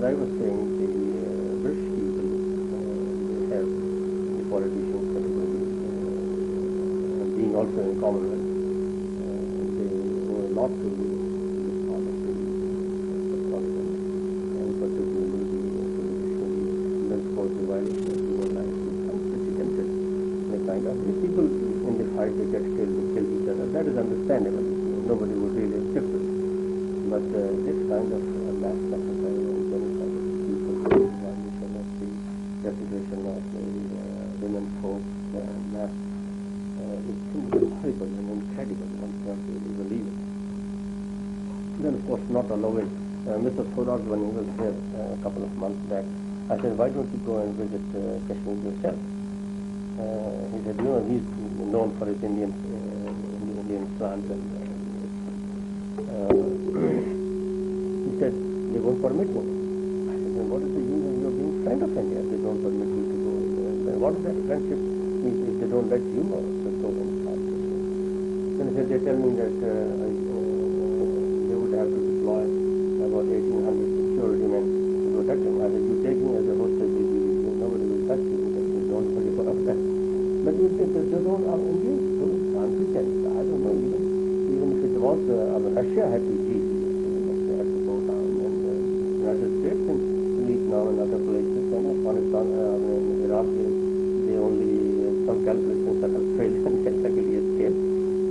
I was saying, the British people, they have the politicians, particularly being also in Commonwealth, they owe a lot to this part of the subcontinent, and particularly the traditional for the violence of human life is unprecedented. They kind of, these people in the fight, they get killed, they kill each other. That is understandable. Nobody would really object to it. But this kind of mass sacrifice and genocide of people, violation of the reputation of the women folk, mass, is simply horrible and incredible. One cannot really believe it. Then, of course, not allowing Mr. Sardar, when he was here a couple of months back, I said, why don't you go and visit Kashmir yourself? He said, no, he's known for his Indian plants and he said, they won't permit me. I said, well, what is the use of your being friend of India? They don't permit you to go. What is that friendship if they don't let you go and start? Then he said, they tell me that they would have to deploy about 1,800 security men to protect him. I said, you take me as a hostage, nobody will touch you because they don't worry about that. But you think that they don't have Indians, those countries, I don't know, even if it was Russia had to easy, they had to go down, and the United States and Vietnam and other places, and Afghanistan, Iraq, they only, some calculations that have failed and can luckily escape.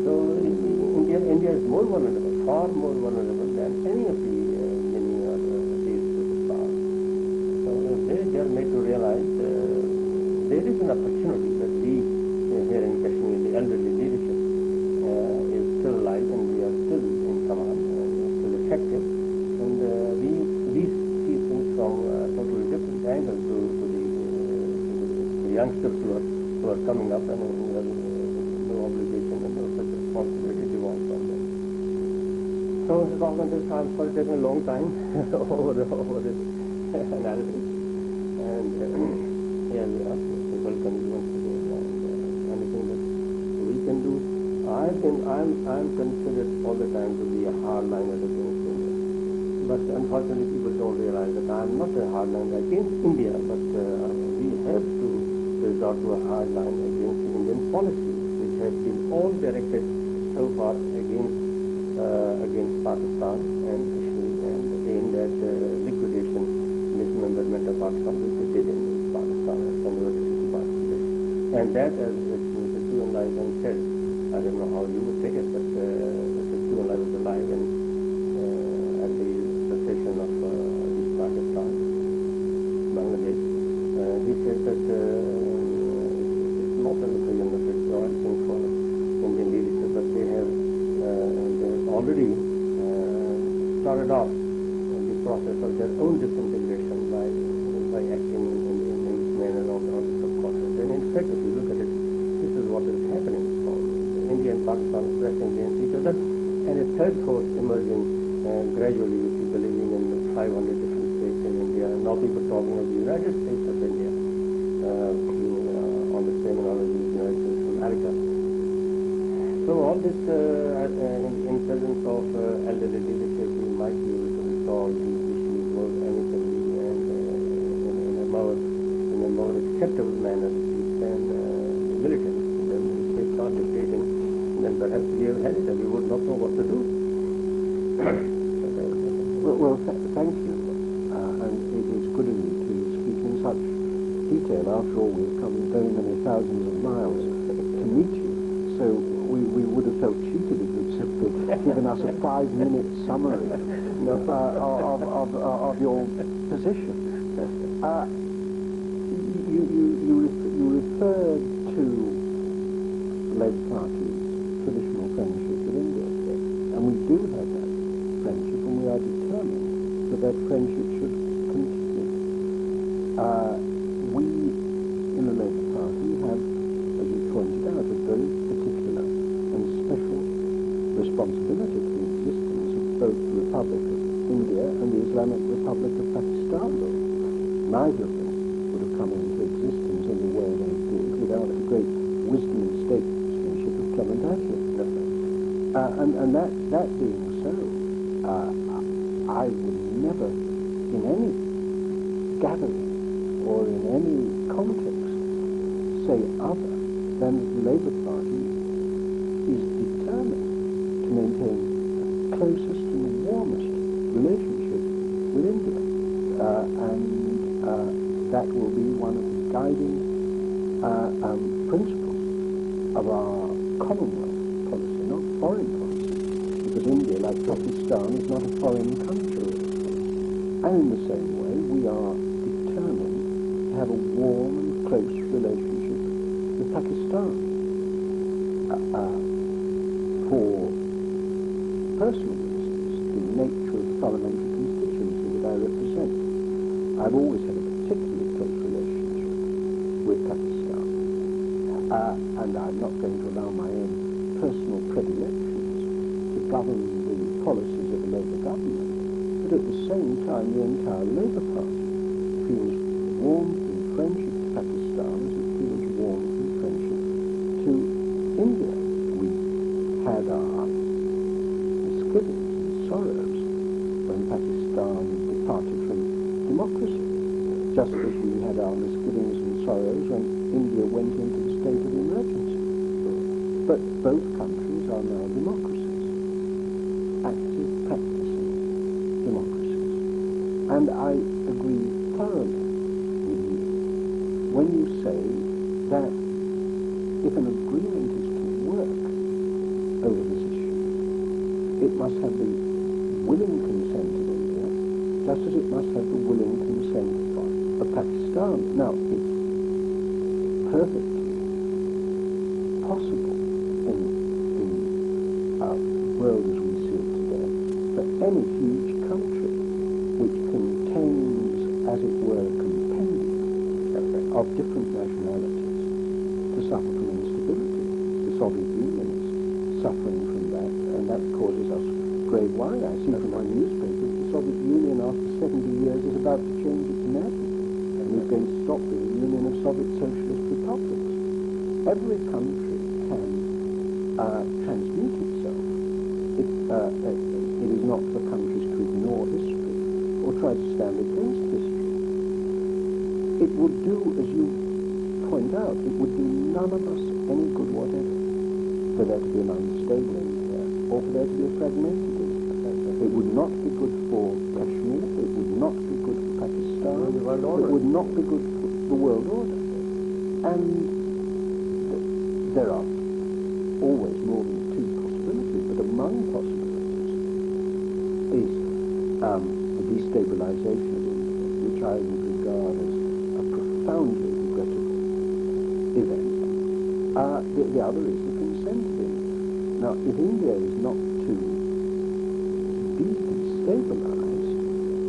So India is more vulnerable, far more vulnerable than any of the many other superstars. So they are made to realize there is an opportunity that we here in Kashmir, the elderly leadership, is still alive and we are still in command and still effective. And we see things from a totally different angle to the youngsters who are coming up, and we have no obligation and no such responsibility to want from them. So the government is for taking a long time over this analysis. And here we are. We welcome you once again, and anything that we can do. I'm considered all the time to be a hardliner against India. But unfortunately people don't realize that I'm not a hardliner against India, but we have to resort to a hardline against Indian policy, which has been all directed so far against Pakistan and Kashmir, and aimed at liquidation, dismemberment of Pakistan, which they did in Pakistan and converted it to Pakistan. And that, as Mr. Qayyum then said, I don't know how you would take it, but Mr. Qayyum was alive and at the cessation of Pakistan, Bangladesh, he said that it's not a Qayyum that it's the right thing for Indian leadership, but they have already started off the process of their own disintegration by acting in this manner on the subcontinent. And in fact, if you look at it, this is what is happening. India and Pakistan pressing against each other, and a third force emerging gradually, which is believing in 500 different states in India. And now people talking of the United States of India, on the terminology of the United States of America. So all this, in presence of elderly leadership, we might be able to resolve these issues more amicably and in a more acceptable manner than militants. Then if they start dictating, then perhaps we have had it and we would not know what to do. Thank you. And it is good of you to speak in such detail. After all, we've come very many thousands of miles to meet you. So we would have felt cheated if you'd simply given us a 5-minute summary of your position. You referred to Labour Party's traditional friendship with India, and we do have that friendship, and we are determined that friendship should continue. We in the Labour Party have, as you pointed out, a very particular and special responsibility for the existence of both the Republic of India and the Islamic Republic of Pakistan. Neither of them would have come into existence in the way they did without the great wisdom and statesmanship of Clement Attlee. And that being so, I would never, in any gathering or in any context say other than the Labour Party is determined to maintain the closest and the warmest relationship with India. And that will be one of the guiding principles of our Commonwealth policy, not foreign policy, because India, like Pakistan, is not a foreign country. And in the same way, we are determined to have a warm and close relationship with Pakistan. For personal reasons, the nature of the parliamentary constituency that I represent, I've always had a particularly close relationship with Pakistan. And I'm not going to allow my own personal predilections to govern the policies of the Labour government. But at the same time, the entire Labour Party feels warmth and friendship to Pakistan as it feels warmth and friendship to India. We had our misgivings and sorrows when Pakistan departed from democracy, just as we had our misgivings and sorrows when India went into the state of emergency. But both countries are now democracies, active, practicing democracies. And I agree thoroughly with you when you say that if an agreement is to work over this issue, it must have the willing consent of India, just as it must have the willing consent of Pakistan. Now, it's perfectly possible in the world as we see it today for any huge country which contains, as it were, a compendium of different nationalities to suffer from instability. The Soviet Union is suffering from that, and that causes us grave worry. I see from my newspapers the Soviet Union after 70 years is about to change its name, and is going to stop being the Union of Soviet Socialist Republics. Every country can transmute itself. It is not for countries to ignore history or try to stand against history. It would do, as you point out, it would do none of us any good whatever for there to be an unstable India or for there to be a fragmented India. It would not be good for Kashmir, it would not be good for Pakistan, it would not be good for the world order. And there are always more than two possibilities, but among possibilities is the destabilization of India, which I would regard as a profoundly regrettable event. The other is the consent of India. Now, if India is not to be destabilized,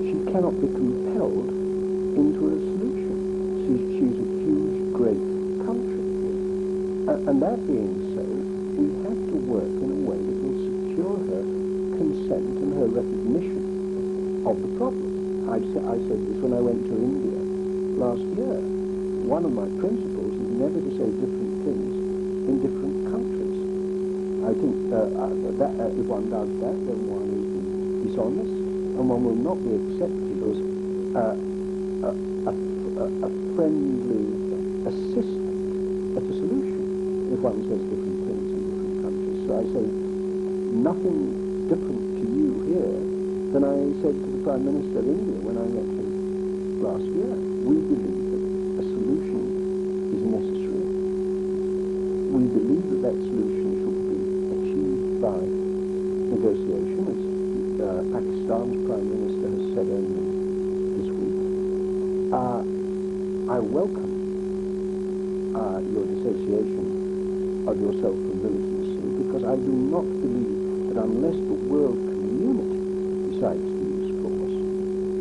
she cannot be compelled into a solution. She's a huge, great country. And that being so, we have to work in a way that will secure her consent and her recognition of the problem. I said this when I went to India last year. One of my principles is never to say different things in different countries. I think that if one does that, then one is dishonest, and one will not be accepted as a friendly assistant at a solution if one says different things in different countries. So I say nothing different to you here than I said to the Prime Minister of India when I met him last year. We believe that a solution is necessary. We believe that that solution should be achieved by negotiation, as Pakistan's Prime Minister has said only this week. I welcome your dissociation of yourself from militancy, because I do not believe that unless the world community decides to use force,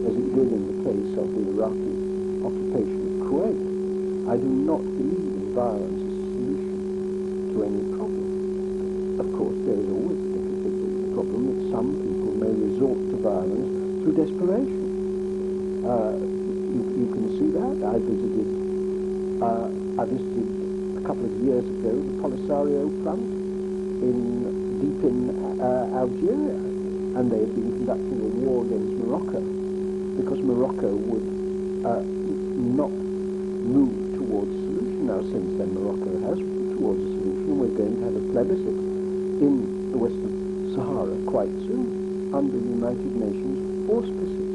as it did in the case of the Iraqi occupation of Kuwait, I do not believe in violence as a solution to any problem. Of course, there is always the difficulty, the problem that some people may resort to violence through desperation. You can see that. I visited a couple of years ago the Polisario front deep in Algeria, and they had been conducting a war against Morocco because Morocco would not moved towards a solution. Now, since then, Morocco has moved towards a solution. We're going to have a plebiscite in the Western Sahara quite soon, under United Nations auspices.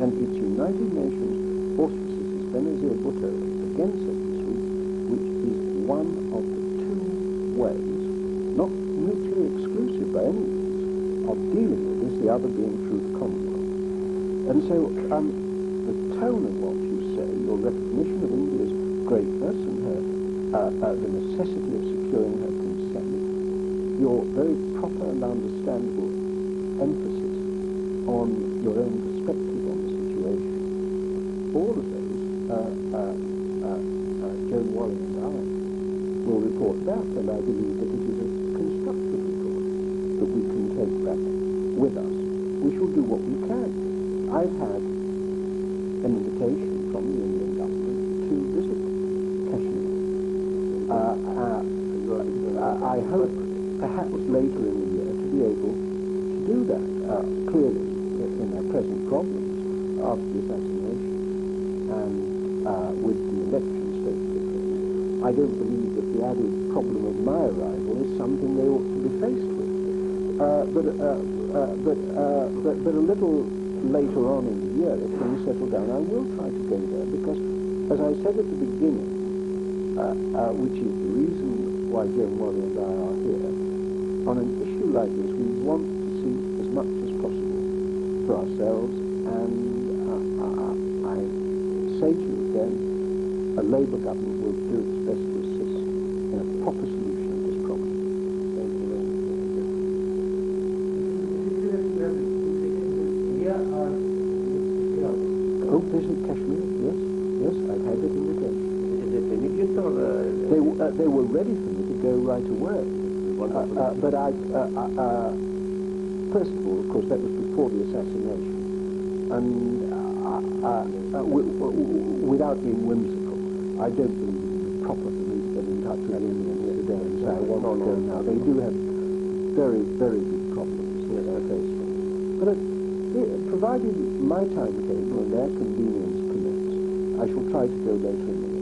And it's United Nations auspices, it's Benazir Bhutto against Ethnicity, which is one of the two ways, not mutually exclusive by any means, of dealing with this, the other being through the Commonwealth. And so the tone of what you say, your recognition of India's greatness and the necessity of securing her consent, your very proper and understandable emphasis on your own perspective on the situation, all of those Joan Warren and I will report back, and I believe that it is a constructive report that we can take back with us. We shall do what we can. I've had an invitation from the Indian government to visit Kashmir. I hope perhaps later in the year to be able to do that. Clearly, in our present problems after the assassination and with the election state of affairs, I don't believe that the added problem of my arrival is something they ought to be faced with. But a little later on in the year, if things settle down, I will try to go there because, as I said at the beginning, which is the reason why Joan Warren and I are here, on an issue like this, we want to see as much as possible for ourselves, and I say to you again, a Labour government will do its best to assist in a proper solution of this problem. Thank you very much. Oh, visit Kashmir, yes, yes, I've had that invitation. Is it immediate or? They were ready for me to go right away. But first of all, of course, that was before the assassination, and without being whimsical, I don't believe it would be proper for me to get in touch with Indians today and say, I want to go now. They do have very, very big problems that they're faced with. But provided my timetable and their convenience permits, I shall try to go later in the year.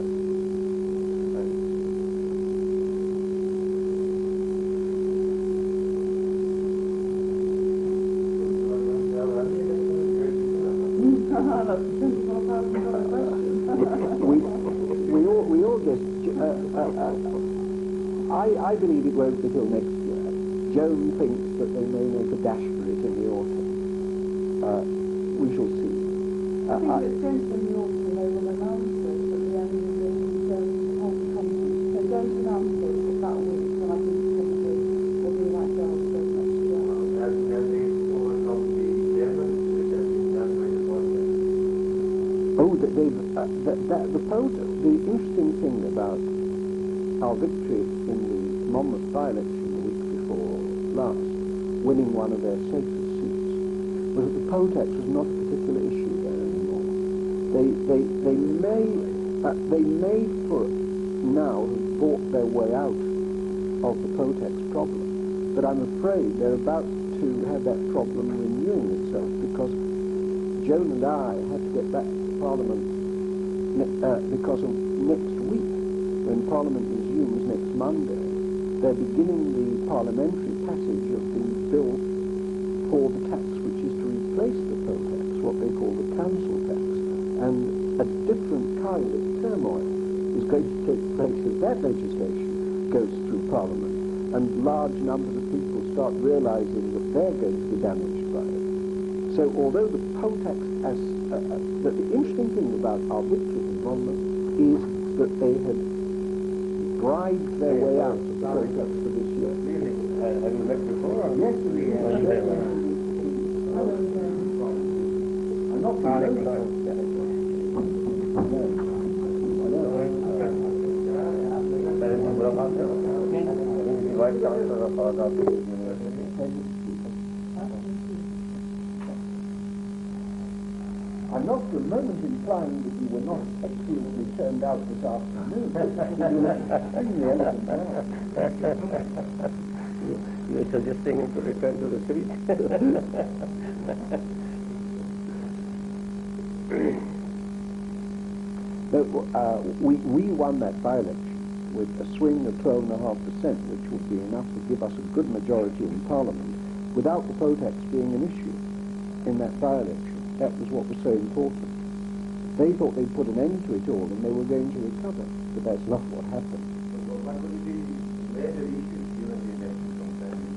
we all just I believe it won't be till next year. Joan thinks that they may make a dash for it in the autumn. We shall see. I think it's going to be in the autumn they will announce it at the end of the conference. They're going to announce it that week, so I think it's probably will be like that next year. Has they overcome the Germans, which has been done by the Parliament? Oh, the interesting thing about our victory in the Monmouth by-election the week before last, winning one of their sacred seats, was that the poll tax was not a particular issue there anymore. They may for now have bought their way out of the poll tax problem, but I'm afraid they're about to have that problem renewing itself because Joan and I have to get back to Parliament because of next week, when Parliament resumes next Monday. They're beginning the parliamentary passage of the bill for the tax which is to replace the poll tax, what they call the council tax. And a different kind of turmoil is going to take place as that legislation goes through Parliament, and large numbers of people start realizing that they're going to be damaged by it. So although the poll tax the interesting thing about our victory in Monmouth is that they had bribed their way out of the poll tax for this year. Really? Have you met before? Yes, we have. I'm not Vice Chancellor of Sardar University. I'm not for a moment implying that you were not excellently turned out this afternoon. You were extremely elegant man. You're suggesting him to return to the street? No, we won that by-election with a swing of 12.5%, which would be enough to give us a good majority in Parliament, without the poll tax being an issue in that by-election. That was what was so important. They thought they'd put an end to it all and they were going to recover, but that's not what happened. So what would be major issues given the election compared to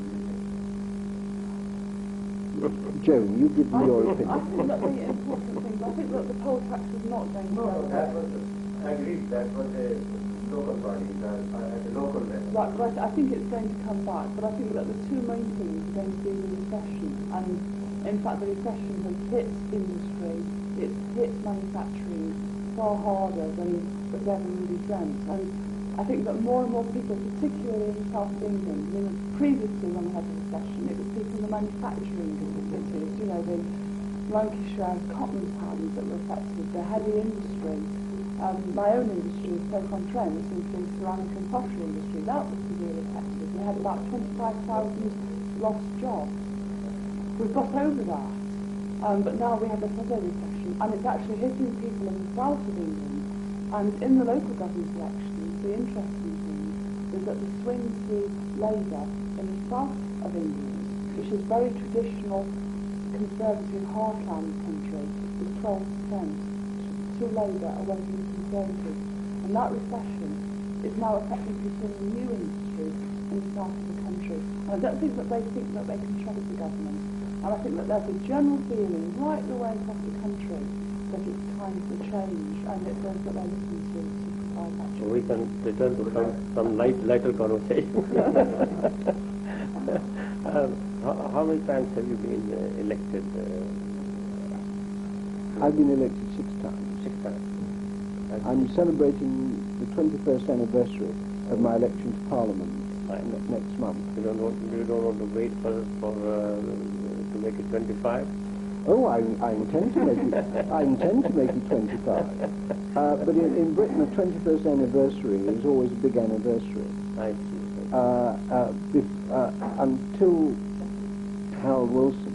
Joan, you give me your I opinion. think that the important thing, I think that the poll tax is not going to go that away. was, I agree, that was a local party, at a local level. Right, I think it's going to come back, but I think that the two main things are going to be the recession, and in fact the recession has hit industry, it's hit manufacturing far harder than was ever really dreamt, and I think that more and more people, particularly in the south of England, I mean, previously when we had the recession, it was people in the manufacturing cities, you know, the Lancashire cotton towns that were affected, the heavy industry. My own industry, Stoke-on-Trent, which includes ceramic and pottery industry, that was severely affected. We had about 25,000 lost jobs. We've got over that, but now we have this other recession, and it's actually hitting people in the south of England. And in the local government elections, the interesting thing is that the swing to Labour in the south of England, which is very traditional, conservative heartland country, is 12%. To Labour away from the Conservatives, and that recession is now affecting people in new industries in the south of the country. And I don't think that they can trust the government, and I think that there's a general feeling right the way across the country that it's time for change, and it says that they're listening to provide that change. So we can return to some lighter conversation. How many times have you been elected? I've been elected 6 times. 6 times. I'm celebrating the 21st anniversary of my election to Parliament next month. You don't want to wait to make it 25? Oh, I intend to make it. I intend to make it 25. But in Britain, the 21st anniversary is always a big anniversary. I see. Until Harold Wilson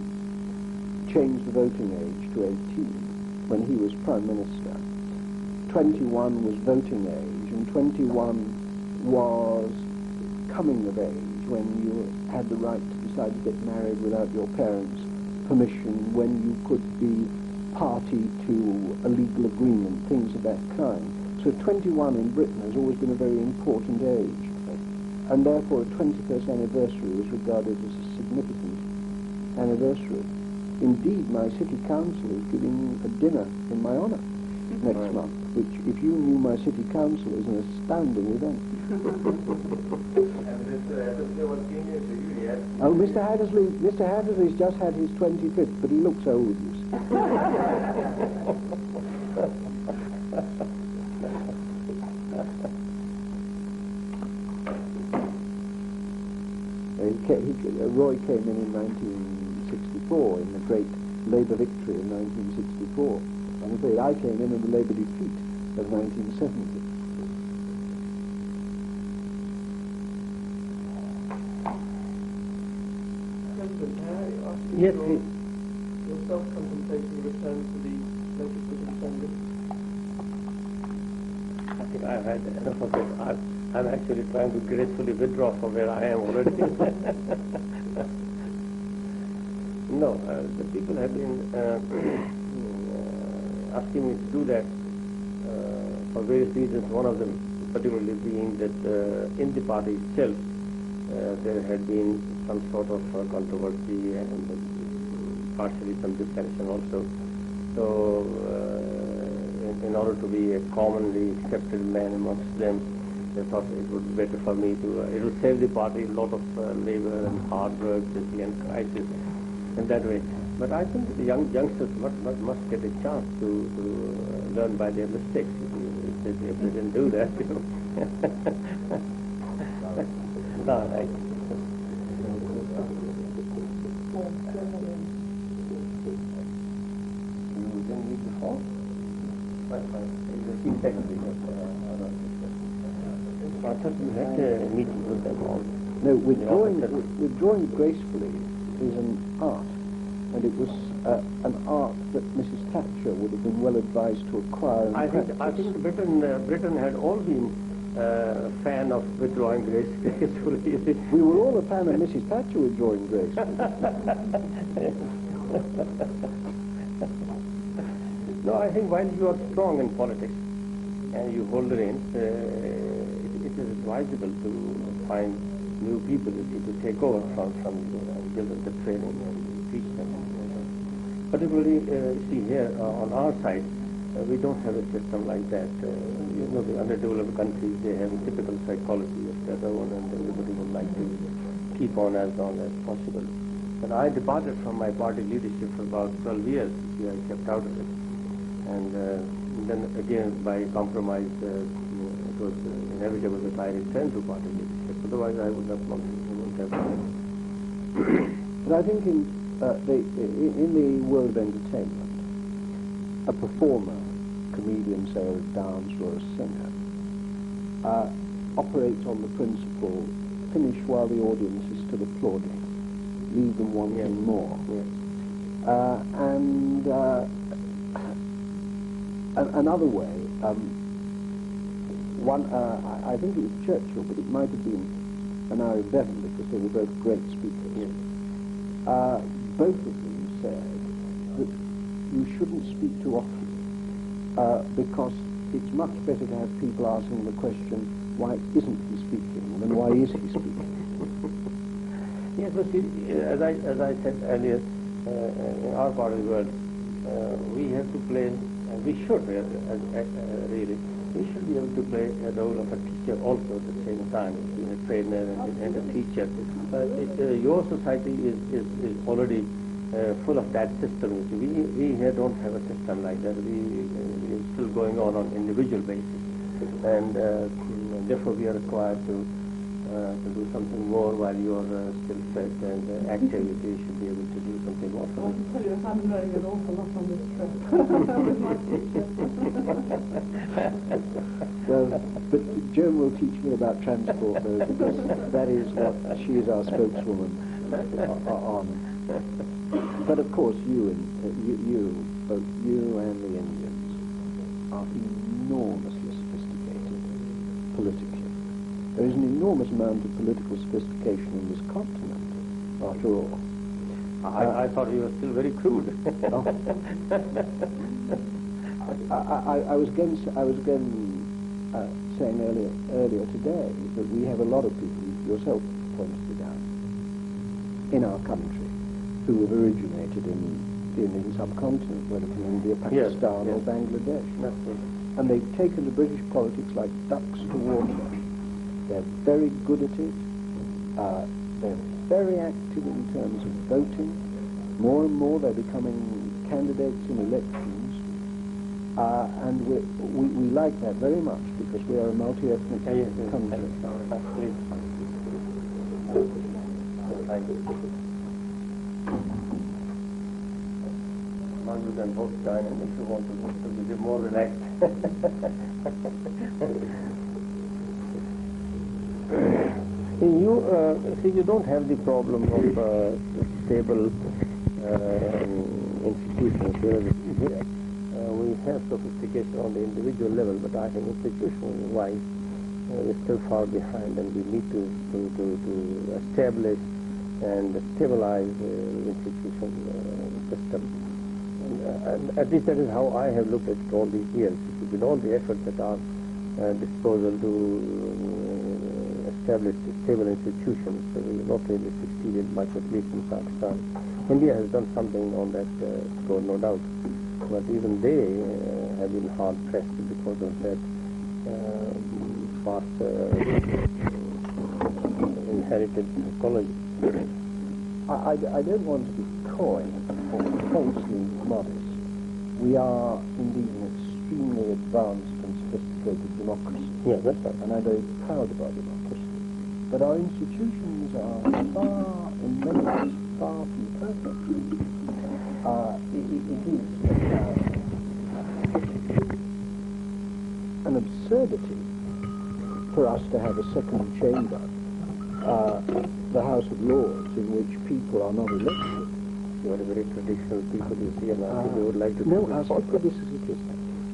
changed the voting age to 18 when he was Prime Minister, 21 was voting age, and 21 was coming of age, when you had the right to decide to get married without your parents' permission, when you could be party to a legal agreement, things of that kind. So 21 in Britain has always been a very important age, and therefore a 21st anniversary is regarded as a significant anniversary. Indeed, my city council is giving a dinner in my honour next month, which, if you knew my city council, is an astounding event. Oh, Mr. Hattersley's just had his 25th, but he looks old, you see. Roy came in 1964 in the great Labour victory of 1964. I'm afraid I came in the Labour defeat of 1970. President, may I ask you Yes, please. your self-contemplating return to the Legislative Assembly? I think I've had enough of it. I'm actually trying to gracefully withdraw from where I am already. No, the people have been asking me to do that for various reasons. One of them particularly being that in the party itself there had been some sort of controversy and partially some dissension also. So in order to be a commonly accepted man amongst them, they thought it would be better for me to, it would save the party a lot of labor and hard work and crisis in that way. But I think the youngsters must get a chance to learn by their mistakes if they didn't do that, you know. No, right. You didn't need the phone? I thought you had a meeting with them all. No, withdrawing gracefully is an art, and it was an art that Mrs. Thatcher would have been well advice to acquire and practice. I think Britain had all been a fan of withdrawing grace gracefully. We were all a fan of Mrs. Thatcher withdrawing grace. No, I think while you are strong in politics and you hold the reins, it is advisable to find new people to take over from you and give them the training and teach them. Particularly, see here on our side, we don't have a system like that. You know, the underdeveloped countries, they have a typical psychology of their own, and everybody would like to keep on as long as possible. But I departed from my party leadership for about 12 years. I kept out of it. And then again, by compromise, it was inevitable that I returned to party leadership. Otherwise, I would have not have done it. But I think in the world of entertainment, a performer, comedian, say, or a dancer or a singer, operates on the principle, finish while the audience is still applauding, leave them wanting more. Yes. Another way, I think it was Churchill, but it might have been an Irish Bevan, because they were both great speakers. Yes. Both of them said that you shouldn't speak too often, because it's much better to have people asking the question, why isn't he speaking, than why is he speaking? Yes, but see, as I said earlier, in our part of the world, we have to play, we should really, we should be able to play a role of a teacher also at the same time, being a trainer and a teacher. Your society is already full of that system. We here don't have a system like that. We're still going on individual basis, and therefore we are required to do something more while you are still fresh and active. You should be able to do something more for I can tell you I'm learning an awful lot on this trip with my teacher. Well, but Joan will teach me about transport, though, because that is what she is our spokeswoman on. But of course, both you and the Indians, are enormously sophisticated politically. There is an enormous amount of political sophistication in this continent, after all. I thought you were still very crude. I was again saying earlier today that we have a lot of people, yourself pointed it out, in our country who have originated in the Indian subcontinent, whether from India, Pakistan, or Bangladesh. And they've taken to British politics like ducks to water. They're very good at it. They're very active in terms of voting. More and more they're becoming candidates in elections. And we like that very much, because we are a multi-ethnic country. Now you can both join, and if you want to be more relaxed. You don't have the problem of stable institutions. We have sophistication on the individual level, but I think institutional-wise, we're still far behind, and we need to establish and stabilize the institution system. And at least that is how I have looked at it all these years. With all the efforts at our disposal to establish stable institutions, so we have not really succeeded much, at least in Pakistan. India has done something on that score, no doubt, but even they have been hard pressed because of that past inherited psychology. I don't want to be coy or falsely modest. We are indeed an extremely advanced and sophisticated democracy. Yeah, that's right. And I'm very proud of our democracy. But our institutions are far, in many ways, far from perfect. It is an absurdity for us to have a second chamber, the House of Lords, in which people are not elected. You are a very traditional people, you see, and I think you would like to... No, I'll stick with this as it is.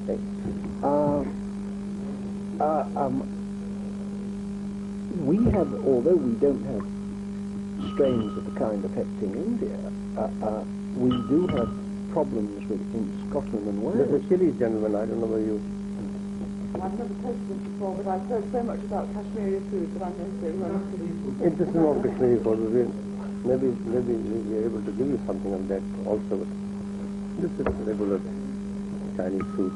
Right. We have, although we don't have strains of the kind affecting India, we do have problems in Scotland and Wales. There's a Chile gentleman, I don't know whether you... I've never tasted this before, but I've heard so much about Kashmiri food that I missed it. This is not Kashmiri food. Maybe we're able to give you something of that also. But this is regular Chinese food.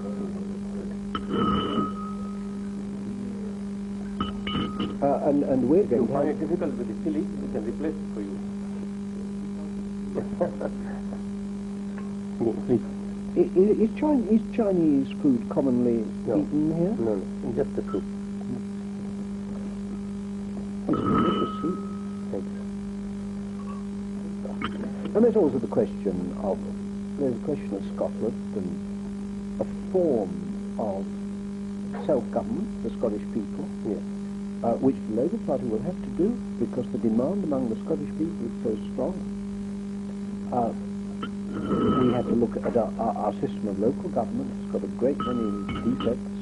And we're If you going to find have... it difficult with the chili, we can replace it for you. Please. Is Chinese food commonly eaten here? No, just the soup. It's delicious soup. Thank you. And there's also the question of Scotland and a form of self-government for Scottish people, Yes. which the Labour Party will have to do because the demand among the Scottish people is so strong. We have to look at our system of local government. It's got a great many defects,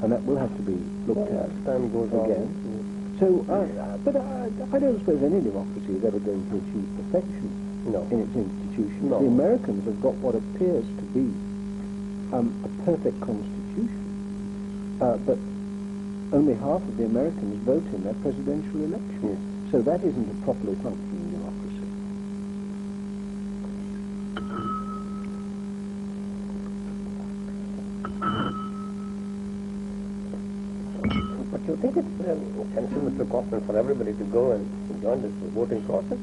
and that will have to be looked at As time goes again. on. So, but I don't suppose any democracy is ever going to achieve perfection in its institutions. No. The Americans have got what appears to be a perfect constitution, but only half of the Americans vote in their presidential election. Yes. So that isn't a properly functioning democracy. But you think it's essential, Mr. Kaufman, for everybody to go and join this voting process?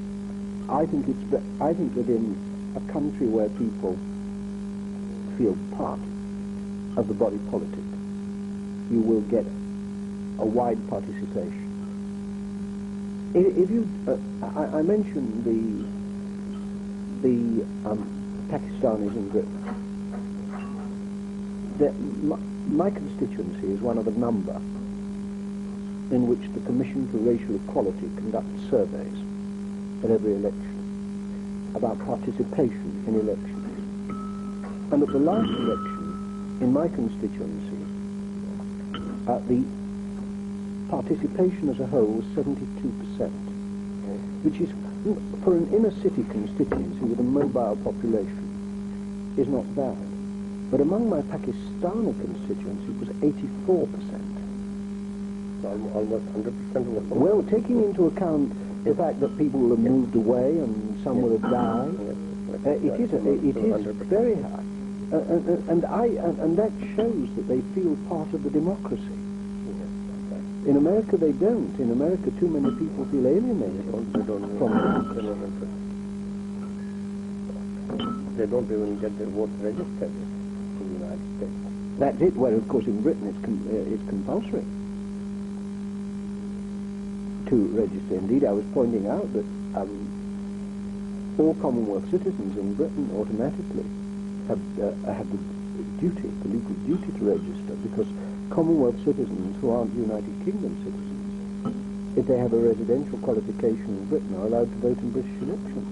I think that in a country where people feel part of the body politic, you will get a wide participation. If you, I mentioned the Pakistanis in Britain. My constituency is one of a number in which the Commission for Racial Equality conducts surveys at every election about participation in elections. And at the last election, in my constituency, the participation as a whole was 72%, which is, for an inner city constituency with a mobile population, is not bad. But among my Pakistani constituency, it was 84%. Almost 100% of the... Well, taking into account the fact that people will have moved away and some will have died, it is very high. And that shows that they feel part of the democracy. In America, they don't. In America, too many people feel alienated from democracy. They don't even get their votes registered in the United States. That's it. Well, of course, in Britain, it's compulsory to register. Indeed, I was pointing out that all Commonwealth citizens in Britain automatically have the duty, the legal duty to register, because Commonwealth citizens who aren't United Kingdom citizens, if they have a residential qualification in Britain, are allowed to vote in British elections.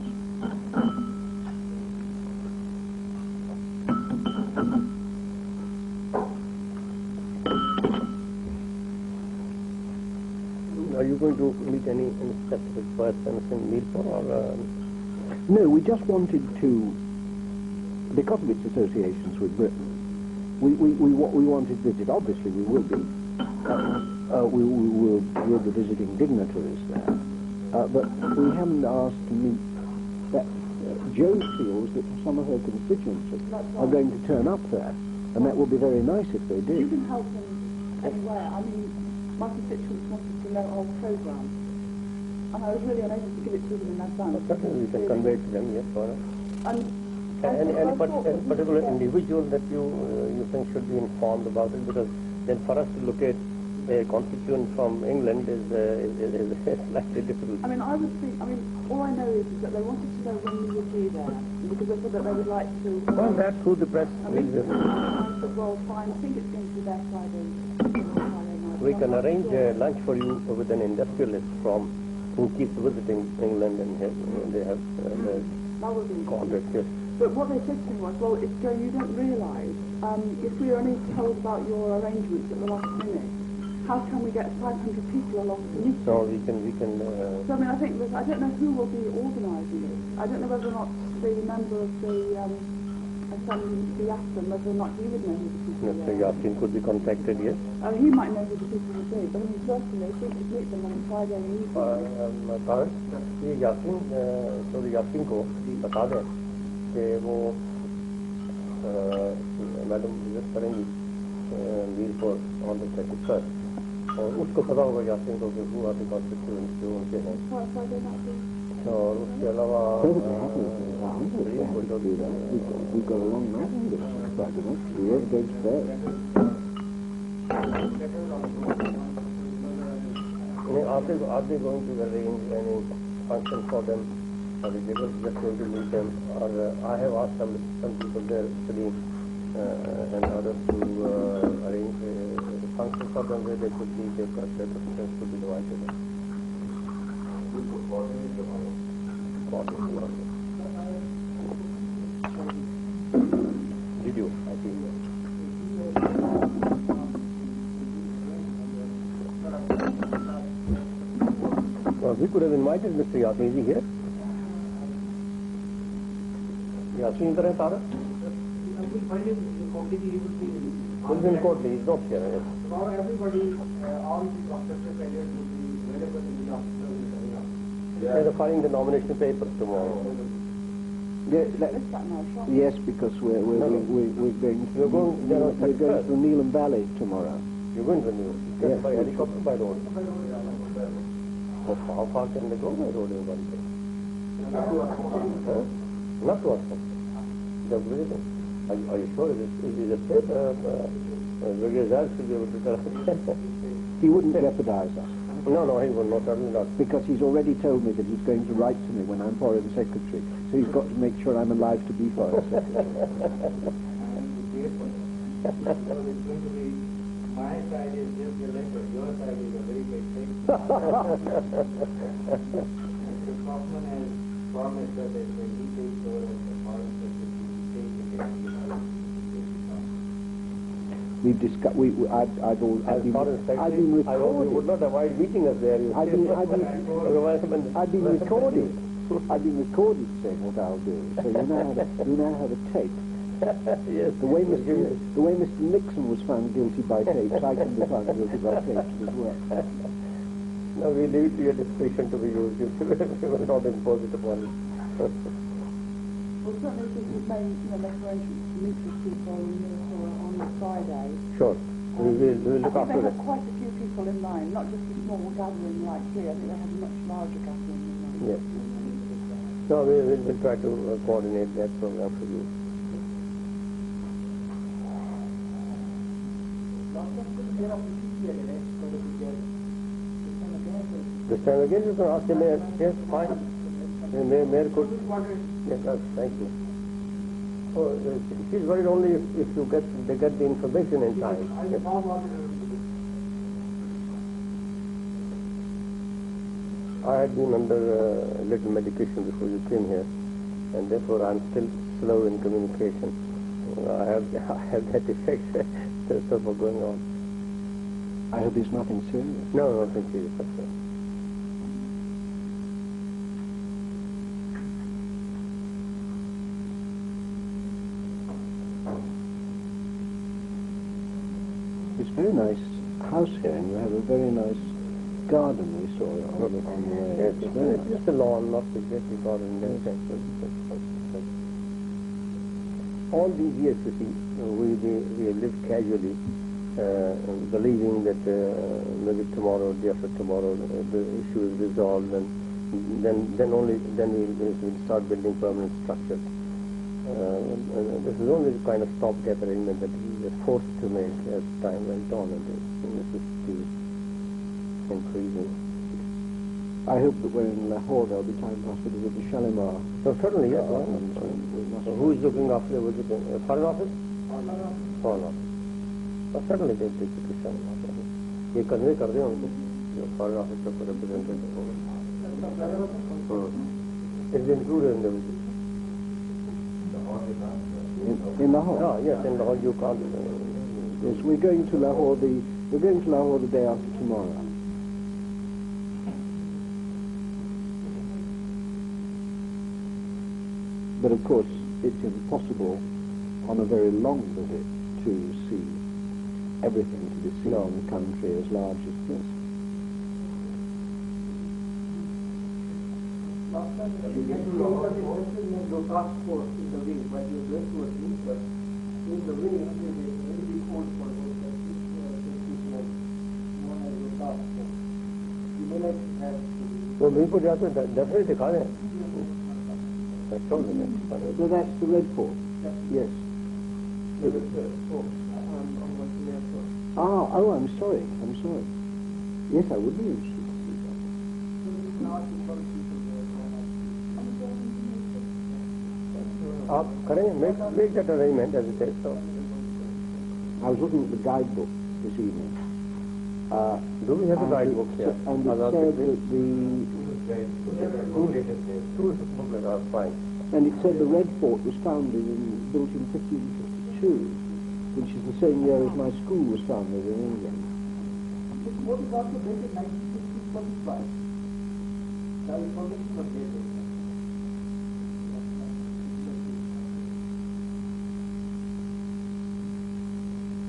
Are you going to meet any specific persons in Mirpur or... No, we just wanted to, because of its associations with Britain, we wanted to visit. Obviously, we will be we'll be visiting dignitaries there, but we haven't asked to meet. That Jo feels that some of her constituents are going to turn up there, and that would be very nice if they did. You can help them anywhere. I mean, my constituents wanted to know our programme, and I was really unable to give it to them in advance. Certainly, you can convey to them, yes, all right. And Any particular individual that you think should be informed about it, because then for us to locate a constituent from England is slightly difficult. I mean, all I know is that they wanted to know when we would be there, because they said that they would like to... Well, that's who the press I will mean, visit. I said, well, fine, I think it's going to be there Friday night. We can arrange a lunch for you with an industrialist who keeps visiting England, and they have that would be contracts. Yes. But what they said to me was, well, it's going, you don't realise, if we are only told about your arrangements at the last minute, how can we get 500 people along to meet you? So we can. So I mean, I think that, I don't know who will be organising it. I don't know whether or not the member of the assembly to ask them whether or not he would know who the people Mr. Yasin could be contacted, yes. He might know who the people would be, but I mean, certainly if we could meet them on Friday evening. ये Yasin sorry Yasin को बता दें कि वो madam visit करेंगी Mirpur on the 31st और उसको पता होगा यासीन को कि वो आपके कॉन्स्टिट्यूएंट जो उनके हैं और उसके अलावा We've got a long night on this Friday night. The work goes fair. Are they going to arrange any function for them? Or is they just going to meet them? Or I have asked some people there studying and others to arrange a function for them where they could meet their set of friends could be invited. Did you? I think. Well, we could have invited Mr. Yasin. Is he here? Yasin is Tara? He's in court. He's not here. Everybody, all the prospective candidates will be available in the office. They're filing the nomination papers tomorrow. Yes, because we're going to Neelam Valley tomorrow. You're going to Neelam? Yes. By helicopter, by road? How far can they go by road in one day? Not to us. They're breathing. Are you sure? Is it a safe? Regular should be able to tell us. He wouldn't jeopardize us. No, he will not, certainly not. Because he's already told me that he's going to write to me when I'm Foreign Secretary. So he's got to make sure I'm alive to be Foreign Secretary. It's going to be, my side is just a letter, your side is a very big thing. Mr. Kaufman has promised that when he takes over as the Foreign Secretary, he will take it. We've discussed. I've been recording. I hope you would not avoid meeting us there. I've been recording. I've been recorded saying what I'll do. So you now have a tape. Yes. The way Mr. Nixon was found guilty by tapes, I can be found guilty by tapes as well. No, we leave it to your discretion to be used. We will not impose it upon you. Well, certainly if we may, make arrangements to meet with people on Friday. Sure. We will look after they it. have quite a few people in mind, not just a small gathering like here. I think they have a much larger gathering in mind. Yes. No, we will try to coordinate that program for you. This time again you can ask the mayor. Yes, fine. The mayor could. Yes, thank you. Oh, she's worried only if they get the information in time. Yes. I had been under a little medication before you came here, and therefore I'm still slow in communication. I have that effect. There's stuff going on. I hope it's nothing serious. No, nothing serious. That's all. It's a very nice house here, and you have a very nice garden we saw on the way. Yes, it's just a lawn, not exactly garden. All these years, you see, we have lived casually, believing that maybe tomorrow, day after tomorrow, the issue is resolved, and then we'll start building permanent structures. This is only the kind of stopgap arrangement that we were forced to make as time went on, and this is increasing. I hope that when in Lahore there'll be time for us to visit the Shalimar. So certainly, yes. Who is looking after the Foreign Office? Foreign Office. So certainly they take it to Shalimar. ये convey कर दें उनको जो Foreign Office का representative होगा. It's included in the visit. In Lahore? No, yes, in Lahore you can't. Yes, we're going to Lahore the day after tomorrow. But of course, it's impossible on a very long visit to see everything to be seen in a country as large as this. You get to Lahore, your passport in the way, but you're going to a beach, but in the way, it's very big cold for those that one has your passport. You may like to have to... So we could have to definitely दिखा दें. That's all the next. So that's the Red Fort? Yes. Oh, I'm sorry. Yes, I would be interested to see that. आप करें, make that arrangement as it is. So. I was looking at the guidebook this evening. Do we have a guidebook here? And it said that fine. And it said the Red Fort was built in 1552, which is the same year as my school was founded in England. What is also built in 1945? Now the foundation was built.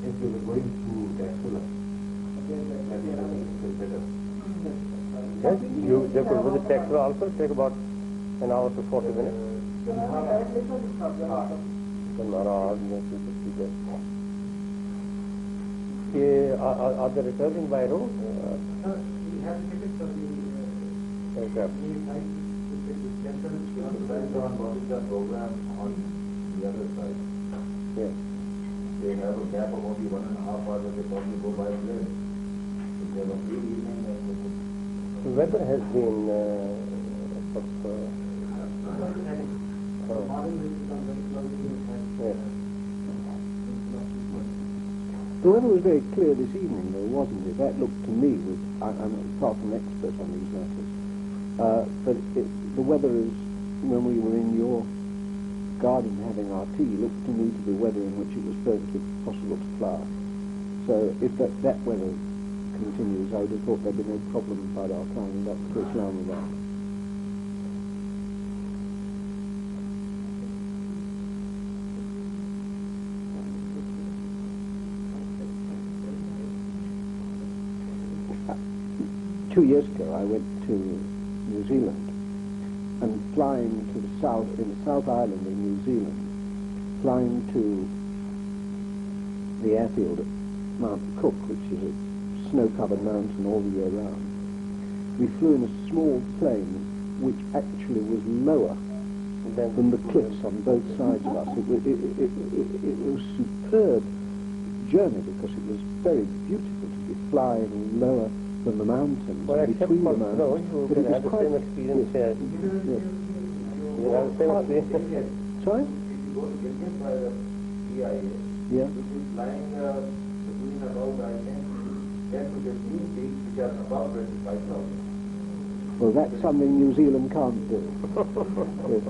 If you were going to Dracula, better. Yes, they could visit Texas also, take about an hour to 40 minutes. Are they returning by road? We have tickets on the aircraft. What is the program on the other side? Yes. They have a gap of only 1.5 hours that they probably go by plane. If they have a free evening, then they could. The weather has been yes. The weather was very clear this evening, though, wasn't it? That looked to me, I'm far from expert on these matters, but the weather is, when we were in your garden having our tea, looked to me to be weather in which it was perfectly possible to fly. So if that weather continues, I would have thought there'd be no problem about our flying back to Islamabad. Two years ago, I went to New Zealand, and flying to the south, in the South Island in New Zealand, flying to the airfield at Mount Cook, which is a snow-covered mountain all the year round. We flew in a small plane which actually was lower than the cliffs on both sides of us. It was a superb journey because it was very beautiful to be flying lower than the mountains, well, between the mountains. You can have the same experience here. Yes. You have the same experience. Sorry? If you go to Gilgit by the PIA, Yeah. which is flying between about, I think, 10 to 15 feet, which are above 25,000. Well, that's something New Zealand can't do. Yes.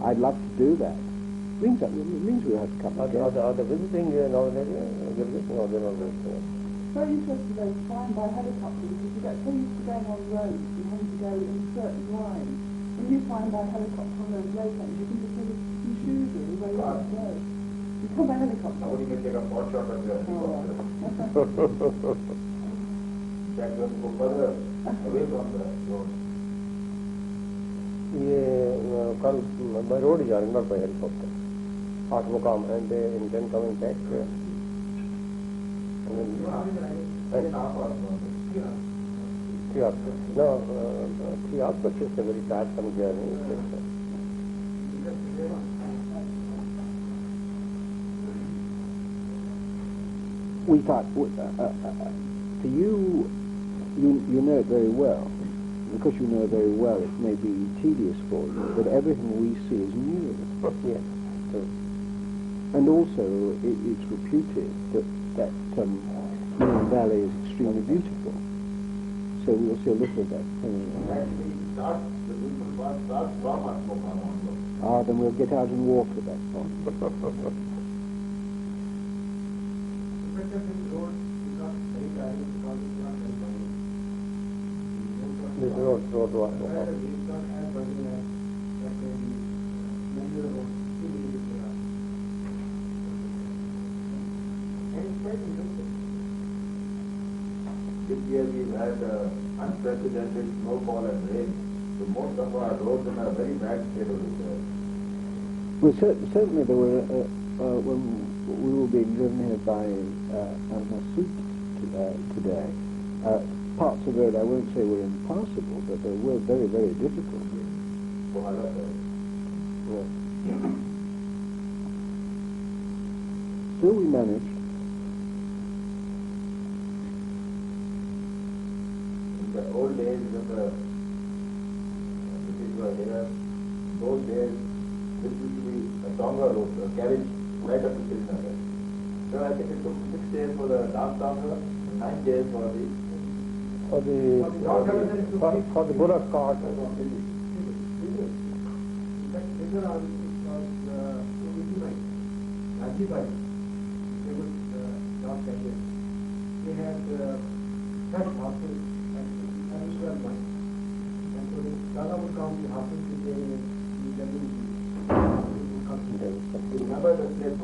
I'd love to do that. It means we'll have to come again. Are they visiting Northern area? No, they're not visiting. Very interesting though, flying by helicopter, because you get so used to going on roads and having to go in certain lines. When you're flying by helicopter on those road lanes, you can just sort of choose really where you want to go. You come by helicopter. Nobody can take a pot shot at the helicopter. That will go further away from the road. ये कल by road जा रहे, not by helicopter. 8 मुकाम, and they intend coming back. I mean, 3 hours. No, 3 hours, but it's a very tiresome journey. We thought, for you know it very well. Because you know it very well, it may be tedious for you, but everything we see is new. Yes. And also, it's reputed that Human Valley is extremely beautiful. So we'll see a little of that. Actually, the beautiful part starts from Atmokam onwards. Ah, then we'll get out and walk at that point. This road was This year we've had unprecedented snowfall and rain, so most of our roads are in a very bad state of repair. Well, certainly there were, when we were being driven here by Al-Masud today, parts of the road I won't say were impassable, but they were very, very difficult. Yes. Still we managed. In the old days when the British were here, those days this used to be a longer road, a carriage right up to Srinagar. So I think it took 6 days for the last doctor, 9 days for the Burak cart. They had such horses and well mine. And so the Dada would count the horses in the remember the place